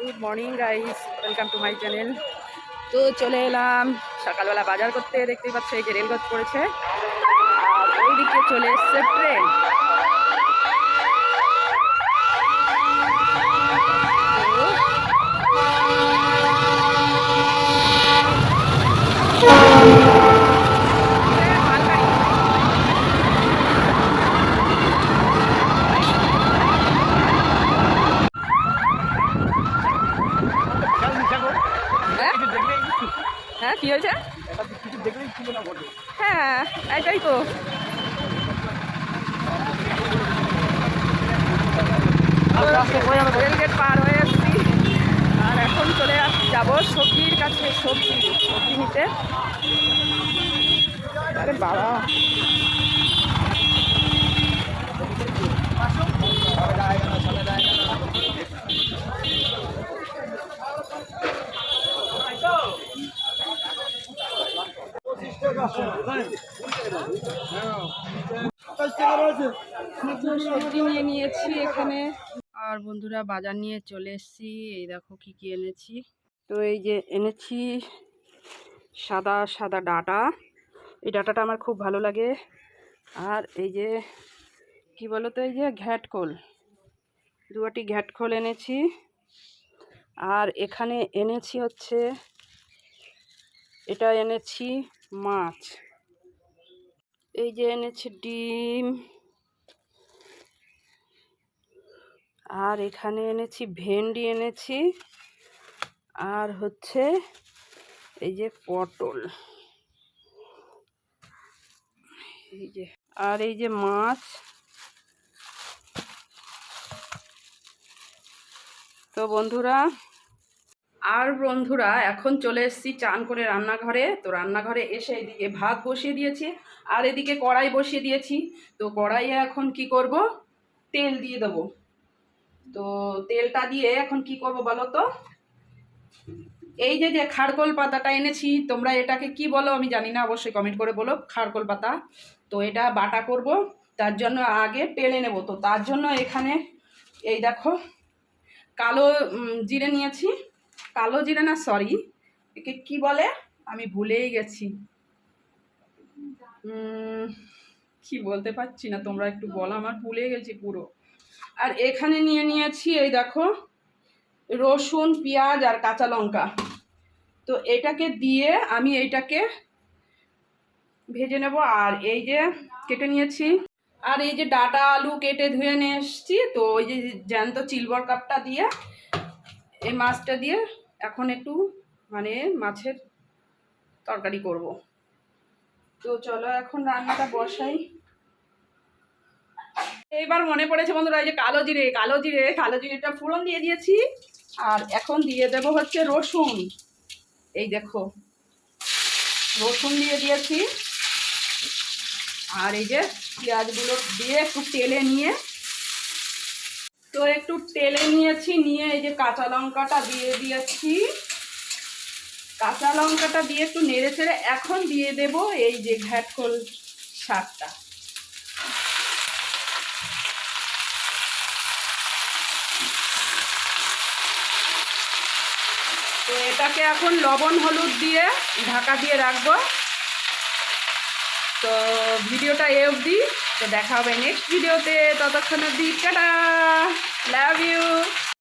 Good morning guys, welcome to my channel. তো চলে এলাম সকালবেলা বাজার করতে। দেখতেই পাচ্ছ এই যে রেলগত পড়েছে, আর ওইদিকে চলে এসছে ট্রেন। হ্যাঁ কি হয়েছে? হ্যাঁ এটাই তো। রেলগেট পার হয়ে এসছি, আর এখন চলে যাবো সবজির কাছে। সবজি নিতে। আরে বাবা, সবজি নিয়ে নিয়েছি এখানে। আর বন্ধুরা বাজার নিয়ে চলে এসেছি। এই দেখো কি কি এনেছি। তো এই যে এনেছি সাদা সাদা ডাঁটা। এই ডাঁটাটা আমার খুব ভালো লাগে। আর এই যে কি বলো তো, এই যে ঘ্যাটকোল, দুটি ঘ্যাটকোল এনেছি। আর এখানে এনেছি হচ্ছে, এটা এনেছি মাছ। এই যে এনেছি ডিম। আর এখানে এনেছি ভেন্ডি এনেছি। আর হচ্ছে এই যে পটল, এই যে, আর এই যে মাছ। তো বন্ধুরা এখন চলে এসেছি চান করে রান্নাঘরে। তো রান্নাঘরে এসে এদিকে ভাত বসিয়ে দিয়েছি, আর এদিকে কড়াই বসিয়ে দিয়েছি। তো কড়াইয়ে এখন কি করব, তেল দিয়ে দেবো। তো তেলটা দিয়ে এখন কি করব বলো তো, এই যে যে খারকোল পাতাটা এনেছি, তোমরা এটাকে কি বলো আমি জানি না, অবশ্যই কমেন্ট করে বলো। খারকোল পাতা, তো এটা বাটা করব। তার জন্য আগে টেলে নেব। তো তার জন্য এখানে এই দেখো কালো জিরে নিয়েছি। কালো জিরে না, সরি, একে কি বলে আমি ভুলেই গেছি। কি বলতে পারছি না, তোমরা একটু বলো, আমার ভুলে গেছি পুরো। আর এখানে নিয়ে নিয়েছি এই দেখো রসুন, পেঁয়াজ আর কাঁচা লঙ্কা। তো এটাকে দিয়ে আমি এইটাকে ভেজে নেব। আর এই যে কেটে নিয়েছি, আর এই যে ডাটা আলু কেটে ধুয়ে নিয়ে এসেছি। তো ওই যে জ্যান্ত চিলবর কাপটা দিয়ে এই মাছটা দিয়ে এখন একটু মানে মাছের তরকারি করব। তো চলো এখন রান্নাটা বসাই। এইবার মনে পড়েছে বন্ধুরা, এই যে কালো জিরেটা ফোড়ন দিয়ে দিয়েছি। আর এখন দিয়ে দেব হচ্ছে রসুন। এই দেখো রসুন দিয়ে দিয়েছি। আর এই যে পেঁয়াজগুলো দিয়ে একটু তেলে নিয়ে, তো একটু তেলে নিয়েছি, নিয়ে এই যে কাঁচা লঙ্কাটা দিয়ে দিয়েছি। কাঁচা লঙ্কাটা দিয়ে একটু নেড়ে চেড়ে এখন দিয়ে দেব এই যে ঘ্যাটকোল শাকটা। তো এটাকে এখন লবণ হলুদ দিয়ে ঢাকা দিয়ে রাখবো। তো ভিডিওটা এ অবধি। তো দেখা হবে নেক্সট ভিডিওতে। ততক্ষণ অবধি টাটা, লাভ ইউ।